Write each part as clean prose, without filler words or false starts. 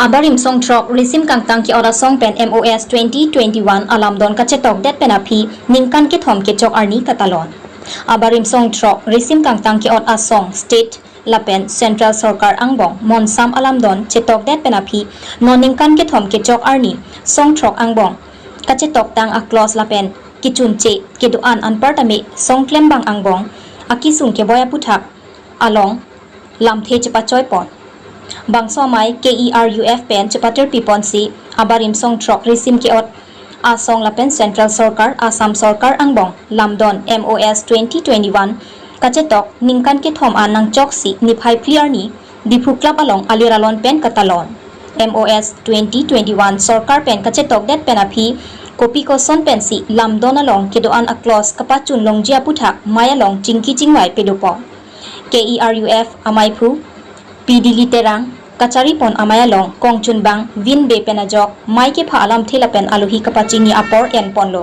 Abarim song trok resim kangtang ki ora song pen MOS 2021 alamdon kachetok det penapi ningkan ki thom ki chok arni katalon. Abarim song trok resim kangtang ki ora song state lapen central sarkar angbong monsam alamdon chetok det penapi non ningkan ki thom ki chok arni song trok angbong kachetok tang aklos lapen kichunche keduan anpartame song klembang angbong akisung ke boya puthak along lamthe chepa choipon bangso mai KERUF pen cepater pipon si abarim song trok resim ki ot asong lapen central sarkar asam sarkar angbong lamdon MOS 2021 kachetok ningkan ke thom anang chok si niphai clear ni dipu club along aliralon pen katalon MOS 2021 sarkar pen kachetok det pen api kopi ko son pen si lamdon along kedoan aklos kapachun longjia puthak maya long chingki chingwai pedopo KERUF amaipu PD literang kachari pon amaya long kongchun bang vin be penajok mai ke pha alam thela pen aluhi kapachini apor en ponlo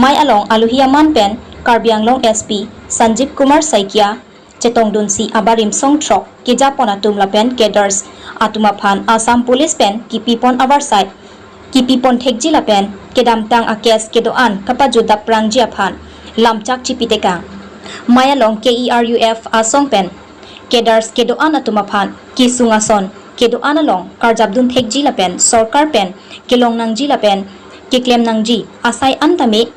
mai along aluhi aman pen karbiang long SP Sanjeev Kumar Saikia chetong dunsi abarim song trok ke japona tumla pen cadres atuma phan Assam Police pen kipipon avar side kipipon thekji la pen kedam tang akes kedoan kapajuda prangji phan lamchak chipiteka maya long KERUF asong pen kedars kedoan atuma phan kisungason kedoan along karjabdun thekji la pen sarkar pen kelong nangji la pen kiklem nangji asai antame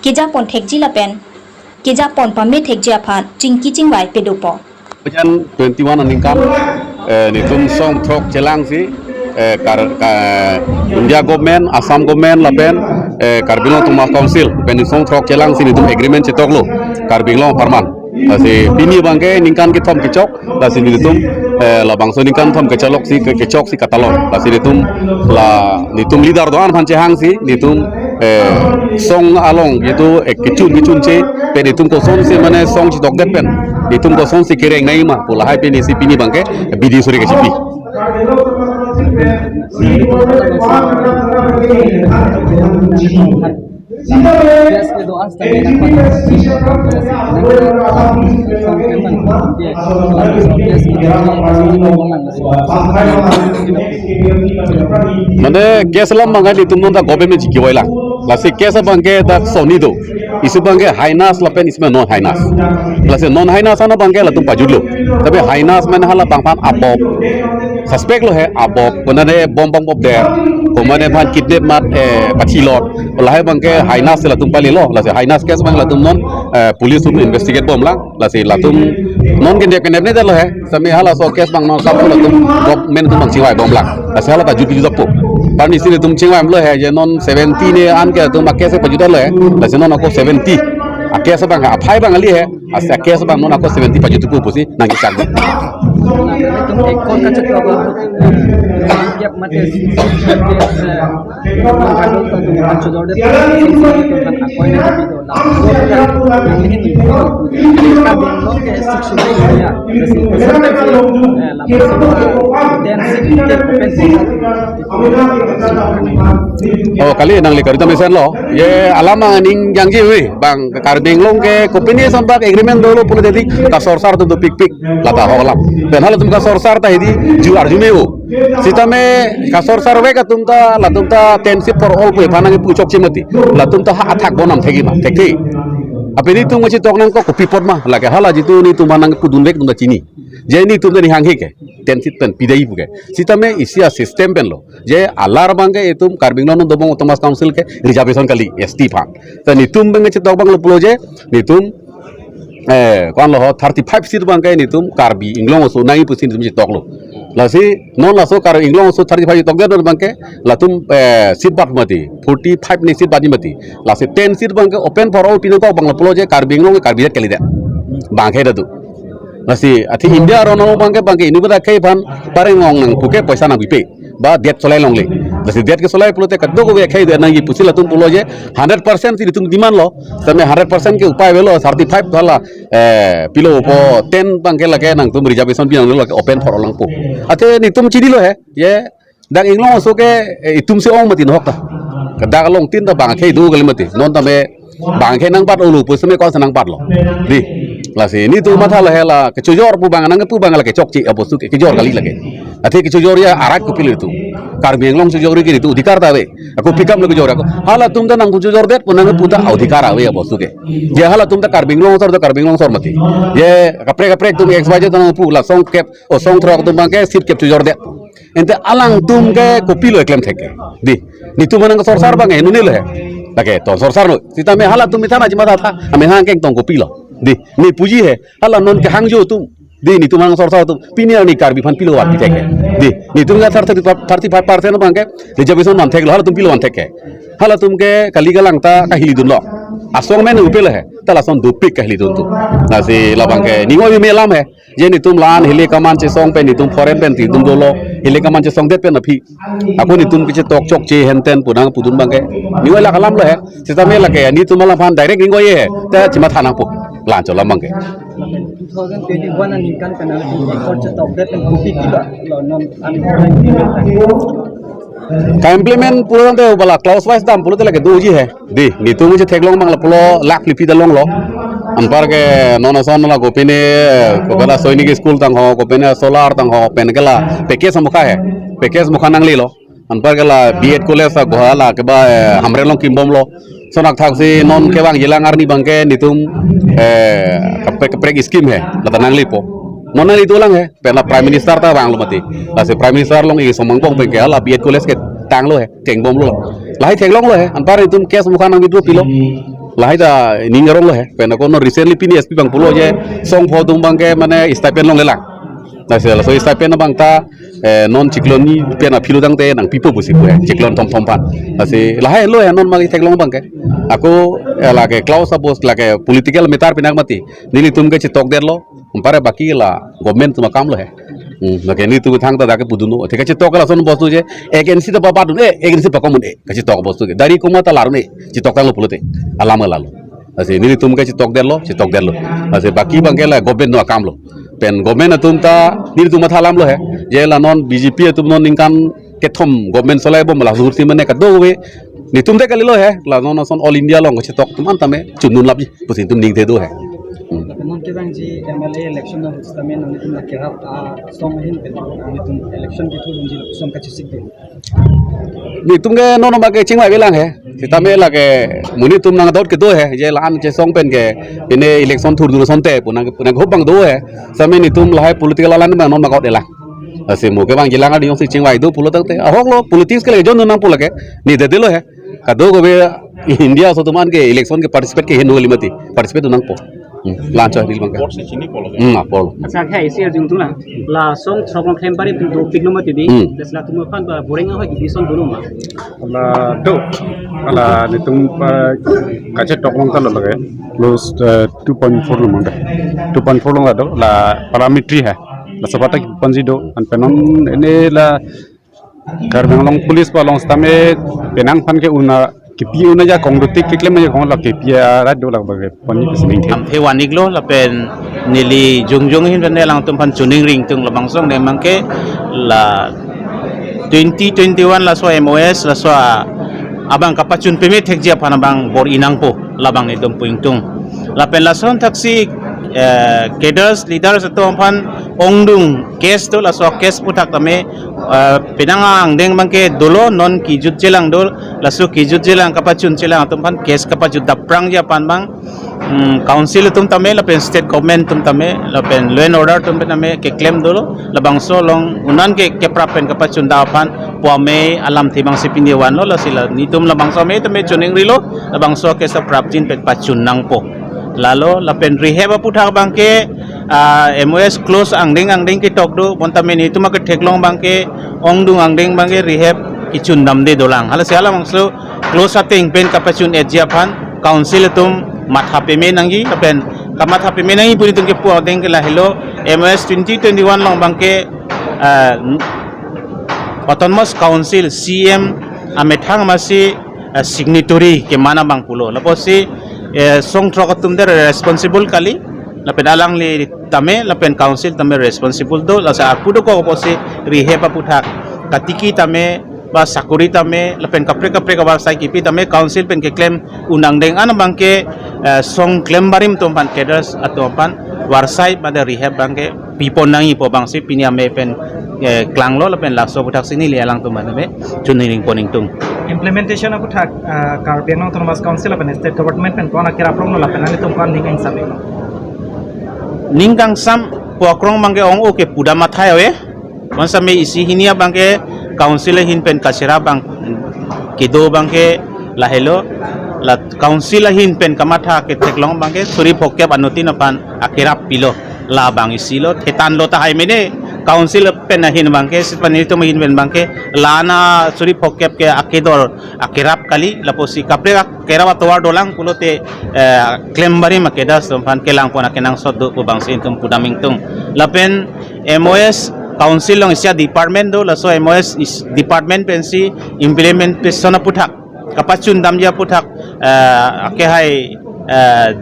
kijapon thekji la pen kijapon pame thekji aphan chingki chingwai pedopo Jan 21 aningkan ni tum song trok chelang si India government Assam government la pen Karbinglong Tuma Council pen song trok chelang si ni tum agreement chetok lo Karbinglong Parman si pini bangke ningkan ki thom kechok la si ni tum la bangso ningkan thom kechalok si kechok si katalon la si ni tum leader doan phan chehang si ni tum song along gitu kechun che pen ni tum ko song si mane song chitok det pen ni tum ko song si kereng nai ma pula hai pen si pini bangke bidi suri kechipi Mane kesalam bangai di tumnon da gobe me jiki waila lasi kesa bangke da sonido isu bangke hainas lapen isme non hainas lasi non hainas ana bangke la tum pajudlo tapi hainas men hala bangpan abop suspect lo hai abop konane bom bom bob der komane ban kidnap mat pachilot lahai bangke hainas la tum pali lo lasi hainas kes bang la tum non police tum investigate bom lang lasi la tum non kidnap ne da lo hai sami hala so kes bang non sap la tum government tum bang chiwai bom lang lasi hala ta jupi juppo pan isi tum chiwai lo hai je non 70 ne an ke tum akese pajuda lo hai lasi non ako 70 akese bang aphai bang ali hai ase akese bang non ako 70 pajutu ku pusi nangi chang Oh kali nang likar itu mesen lo ye alama ning jangji wi bang karbing long ke kopini sampak agreement dulu pun jadi kasor sar tu pik pik lata holam dan hal tum kasor sar ta hidi ju arjumeo sita me kasor sar we ka tum ta la tum ta tenship for all pe phanang pu chok chimati la tum ta athak bonam thegi ma theki apeni tum machi tok nang ko kopi pot ma la ke hala jitu ni tum manang ku dunbek tum ta chini je ni tum ni hanghe ke tenship pen pidai buke sita me isia system pen lo je alar bangke etum karbinglong no dobong Thomas Council ke reservation kali ST phan ta ni tum bang che tok bang lo pulo je ni tum kon lo 35 seat bangke ni tum karbi inglong so nai pusin tum che tok lo lasi non laso kar inglong so 35 tok der bangke latum seat bat mati 45 ni seat bati mati lasi 10 seat bangke open for all pino ko bang lo pulo je karbinglong ke karbi kali da bangke da tu lasi athi India rono bangke ini bada kai phan parengong nang puke paisa na bipe ba det solai longle lasi det ke solai pulote kaddo go kai de nang pusi latum pulo je 100% ti tum diman lo tame 100% ke upay velo 35 thala pilo po 10 bangke lage nang tum reservation bi nang lo open for all pu ate ni tum chidi lo he ye dang inglong so ke itum se ong mati no hokta kada long tin da bang kai du gal mati non tame bang kai nang pat ulu pusme ko sanang pat lo di lasi ini tu mata lah hela kecujor pu bang nang pu bang la ke chok chi aposu ke kejor kali lage ate kecujor ya arat ku pilu itu Karbeng long sejori kiri tu dikar tawe. Aku pikam lagi jor aku. Hala tum da nang tu jor det punang puta audikar awe ya bos tu ke. Je hala tum da karbeng long sor mati. Je kaprek tum XYZ tanang pu la song cap o song throk tum bangke sip cap tu jor det. Ente alang tum ke kopi lo eklem theke. Di ni tu manang sor sar bang enu ni lo he. Lake to sor sar no. Sita me hala tum mitana jima tha. Ame hang keng tong kopi lo. Di ni puji he. Hala non ke hangjo tum. Di ni tu manang sor sar tum. Pinia ni karbi fan pilo wat theke. Di ni tu ga 35% no bangke. Di jabison man thek lo hala tum pilo wan theke. Hala tum ke kali galang ta ka hili dun lo. Asong men upel he. Tala son dupik ka hili dun tu. Nasi la bangke ni ngoi me lam he. Je ni tum lan hili kaman che song pe ni tum foreign pen ti tum dolo. Hili kaman che song det pe na phi. Aku ni tum kiche tok chok che henten punang pudun bangke. Ni ngoi la kalam lo he. Sita me la ke ni tum la phan direct ni ngoi he. Ta chima thanang pu. Lan cho lam bangke. 2021 อันนี้กันกันนะคนจะตอบได้เป็นคุกกี้ที่แบบเรานำอันนี้ Ka implement pulo tante bala clause wise dam pulo tela ke doji he. Di ni tu muje theklong bang la pulo lak lipi dalong lo. Ampar ke nona son la gopine ko bala soinik school tang ho gopine solar tang ho pen kala package samukha he. Package mukha nang li lo. Ampar kala B.Ed college sa gohala ke ba hamre long kimbom lo. Sonak thak si non ke bang yelang arni bangke nitum kaprek scheme he. La tanang li po. Nona itu lang he, pela prime minister ta bang lo mati. La se prime minister long i somang bong pe ke la B.Ed college ke tang lo he, teng bom lo. Lahai thek long lo he, anpar itum kes mukha nang bidu pilo. Lahai da ningarong lo he, pena ko no recently pini SP bang pulo je song pho tum bang ke mane stipend long lelang. La se la so stipend bang ta non cikloni pena philu dang te nang pipo busi ko he, ciklon tom tom pan. La se lahai lo he non magi thek long bang ke. Aku la ke clause suppose la ke political metar pinak mati. Nili tum ke chitok der lo. Umpare baki la government tu makam lo he. Lake ni tu thang ta dake puduno. Theka chitok la son bostu je agency ta papa dun agency pakomun ka chitok bostu ke. Dari kuma ta larun chitok ta lo pulote. Alama lalo. Ase ni tum ke chitok der lo. Ase baki bangke la government no akam lo. Pen government atum ta ni tu mathalam lo he. Je la non BJP atum non ningkan kethom government solai bom la surti mane ka do we. Ni tum te kali lo he. La non son all India lo chitok tum antame chunun lapji. Pusin tum ning te do he. non ke bang ji MLA election na hutsa men ni tum ke hap song hin pe ni tum election ki thu ji song ka chisik de ni tum ke non ma ke chingwai belang he sita me la ke muni tum nang dot ke do he je lan che song pen ke ine election thur dur son te punang hop bang do he same ni tum lahai political lan ma non ma got de la ase mo ke bang jilang adi si chingwai do pulo tak te ahok lo politics ke le jon nang pula ke ni de dilo he ka do go be India so tuman ke election ke participate ke hin ngoli mati participate nang po lancar di bangka. Polo. अच्छा है इसे अर्जुन तुला ला song song claim पारी दो पिग्नो मत दी दसला तुम फान बोरेंगा हो दिसन दोनो मा ला दो ला नितुम kace toklong talo lage close 2.4 lo monda 2.4 lo ado la parametri hai la sabata panji do an penon ene la karbang long police pa long stame penang fan ke una kipi una ja kongdutik kiklem ja kong la kipi ara do la bage poni pesning the am hewanik lo la pen nili jungjung hin ne lang tum pan chuning ring tung la bangsong ne mangke la 2021 la so MOS la so abang kapachun peme thekjia phanabang bor inang po labang ne dum puing tung la pen la son taksi cadres leaders to phan ongdung case to la so case putak tame pinanga angdeng mangke dolo non ki jut jelang dol la so ki jut jelang kapachun jelang tum phan case kapachut daprang ja pan bang council tum tame la pen state government tum tame la pen law and order tum tame ke claim dolo la bang so long unan ke prapen kapachun da pan puame alam thibang sipini wan lo la sila nitum la bang so me tame chuning rilo la bang so ke sa prapjin pet pachun nang po lalo la pen rehab puthak bangke MOS close angding ki tok do bontame ni tuma ke theklong bangke ongdung angding bangke rehab kichun namde dolang hala siala mangso close ating pen kapachun ejia phan council tum matha peme nangi la pen kamatha peme nangi puri tung ke pu deng ke la hello MOS 2021 long bangke autonomous council CM amethang masi signatory ke mana bang pulo la posi song trokatum der responsible kali la pedalang li tame la pen council tame responsible do la sa pudo ko posi rehab puthak katiki tame ba sakuri tame la pen kapre ka ba sai kipi tame council pen ke claim unang deng an bangke song claim barim tom pan cadres atau pan warsai pada rehab bangke pipon nangi po bangsi pinia me pen klang lo lapen lakso putak sini li alang tu mana be chuning poning tung implementation aku thak Karbiang Autonomous Council apa state government pen kona kira prong no lapen ani tum kan ning ang sabi ningkang sam pokrong bangke ong oke puda mathai we masa me isi hinia bangke council hin pen kasira bang kido bangke lahelo la council hin pen kamatha ke teklong bangke suri phokke anuti na pan akirap pilo la bang isilo thetan lo ta hai mene council pen hin bangke sipani to hin pen bangke lana suri phokke ke akidor akirap kali la posi kapre kerawa towar dolang pulote claim bari makeda sompan kelang pona kenang soddo ko bang sin tum pudaming tung lapen MOS council long isya department do laso MOS is department pensi implementation na puthak kapachun damja puthak ake hai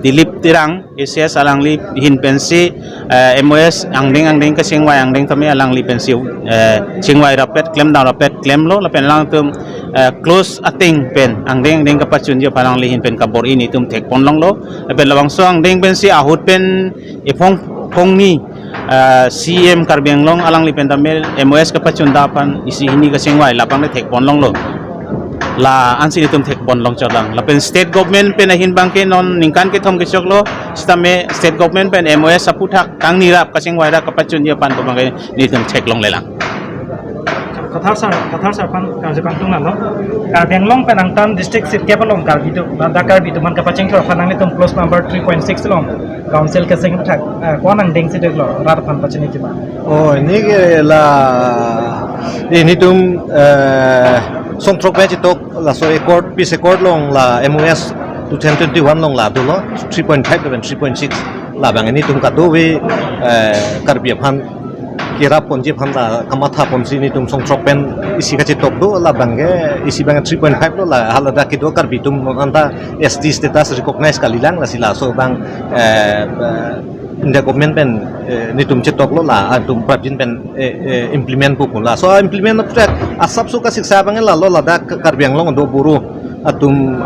Dilip Tirang ICS alangli hin pensi MOS angding ka singwai angding tami alangli pensi singwai rapet claim down rapet claim lo lapen lang tum close ating pen angding kapachun jo palangli hin pen kabor ini tum tek ponlong lo lapen lawang so angding pensi ahut pen ipong pongni CM Karbiang long alang lipen tamel MOS kapachun dapan isi ini ka singwai lapang le tek ponlong lo la ansi itum tek bon long chodang la pen state government pen hin bangke non ningkan ke thom ke choklo stame state government pen MOS saputhak kang nirap kasing waira kapachun ye pan ko bangke ni tum tek long lelang kathar sar pan karja kantung nalo Karbiang long pen angtam district sit kepalong karbitu da karbitu man kapaching ko fanang tum close number 3.6 long council ke sing thak konang ding sit lo rat pan pachini ki ba oh ini ke la ini tum song trok bench tok la so record piece record long la MOS 2021 long la do lo 3.5 dan 3.6 la bang ini tum ka do we Karbiang phan kira ponji phan la kamatha ponji ni tum song trok pen isi ka tok do la bang isi bang 3.5 lo la hala da ki do Karbi tum anta ST status recognize kalilang la sila so bang India government pen nitum cetok lo la tum prabjin pen implement pukul la so implement na asap suka siksa bangen la lo ladak Karbiang long do buru atum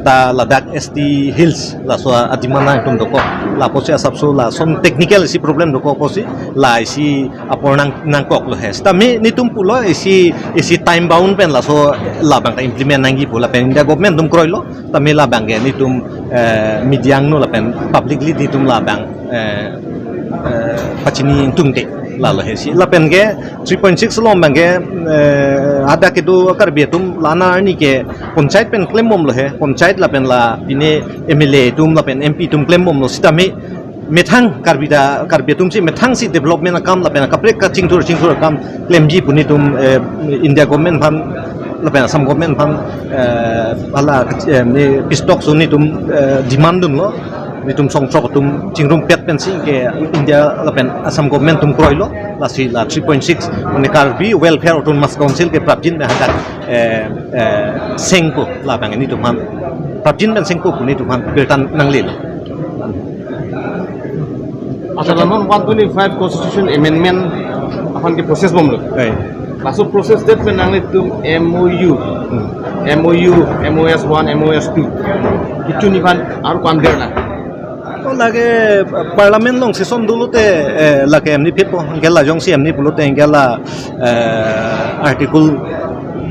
ta ladak ST hills la so adimana tum doko la posi asap so la son technical si problem doko posi la isi apornang nang kok lo hes tami nitum pulo isi time bound pen la so la bang ta implement nangi pula pen India government tum kroy lo tami la bang nitum midiang no la pen publicly nitum la bang pachini tungte la hesi la penge 3.6 lom bange ada kidu Karbiatum lana ni ke panchayat pen claim mom lo he panchayat la pen la pine MLA tum la pen MP tum claim mom lo sitame methang Karbiatum si methang si development kam la pen kapre ka chingthur kam claim ji puni tum India government phan la pen assam government phan ala ni pistok suni tum demand dun lo nitum song trok tum chingrum pet pensi ke India lapen Assam government tum kroilo la 3.6 oni Karbi welfare autonomous council ke prabjin me hadak sengko la bang ni tum han prabjin ben sengko puni tum han kirtan nanglil Dalam 125 constitution amendment akan ke proses bom lo masuk proses dat menang itu MOU MOS 1 MOS 2 itu ni kan aru kander lah तो लगे parliament लोग session दुलते लगे एमनी फिर गेला Jong सी एमनी बुलते गेला article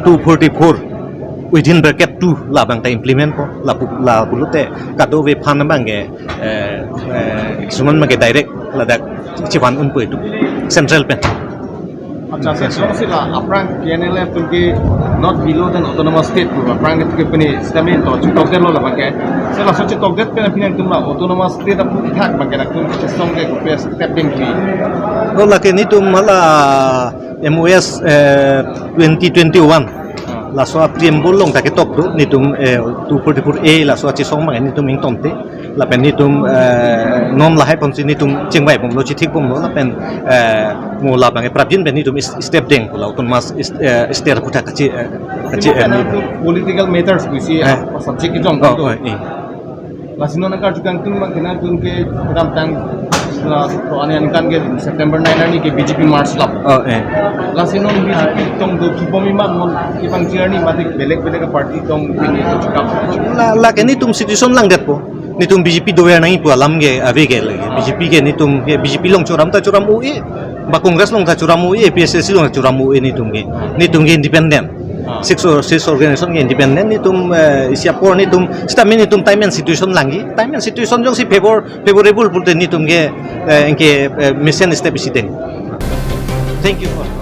244 within bracket 2 la bang ta implement ko la bulte kado we phan bange suman mage direct la dak chiban un pu itu central pen अच्छा session से ला अपरांग KNLF Tumke not below than autonomous state pro अपरांग तुमके पने statement तो चितोकदेर लो लबंगे से ला सोचे तोकदेर पे फिर तुम ला autonomous state अपु थाक बंगे ना तुम सेशन के पे step दिन की तो लगे ni tum mala MOS 2021 la so preamble long ta ke tok do ni tum 244A la so chi song mang ni tum ing tomte la pen ni tum nom la hai pom si ni tum chingwai pom lo chi thik pom lo la pen mo la bang prabjin ben ni tum step deng la autonomous state puta ka chi political matters bisi subject ki jong to la sino na ka tukang tum mang kena tum ke ram tang तो आने अनकान के सितंबर 9 नि के BJP मार्च ला लासिनो BJP तों दो किपोमी मा मन की पंक्चरनी माते बेलेक बेलेक पार्टी तों नि तो चुका ला के नि तुम situation lang det po ni tum BJP doya nang ipu alam ge ave ge lagi BJP ge ni tum BJP long choram ta choram ui ba kongres long ta churamu APSC long churamu ni tumge independent six organization ge independent ni tum siapor ni tum stami ni tum time and situation jong si favorable pulte ni tumge enke mission step isiten. Thank you.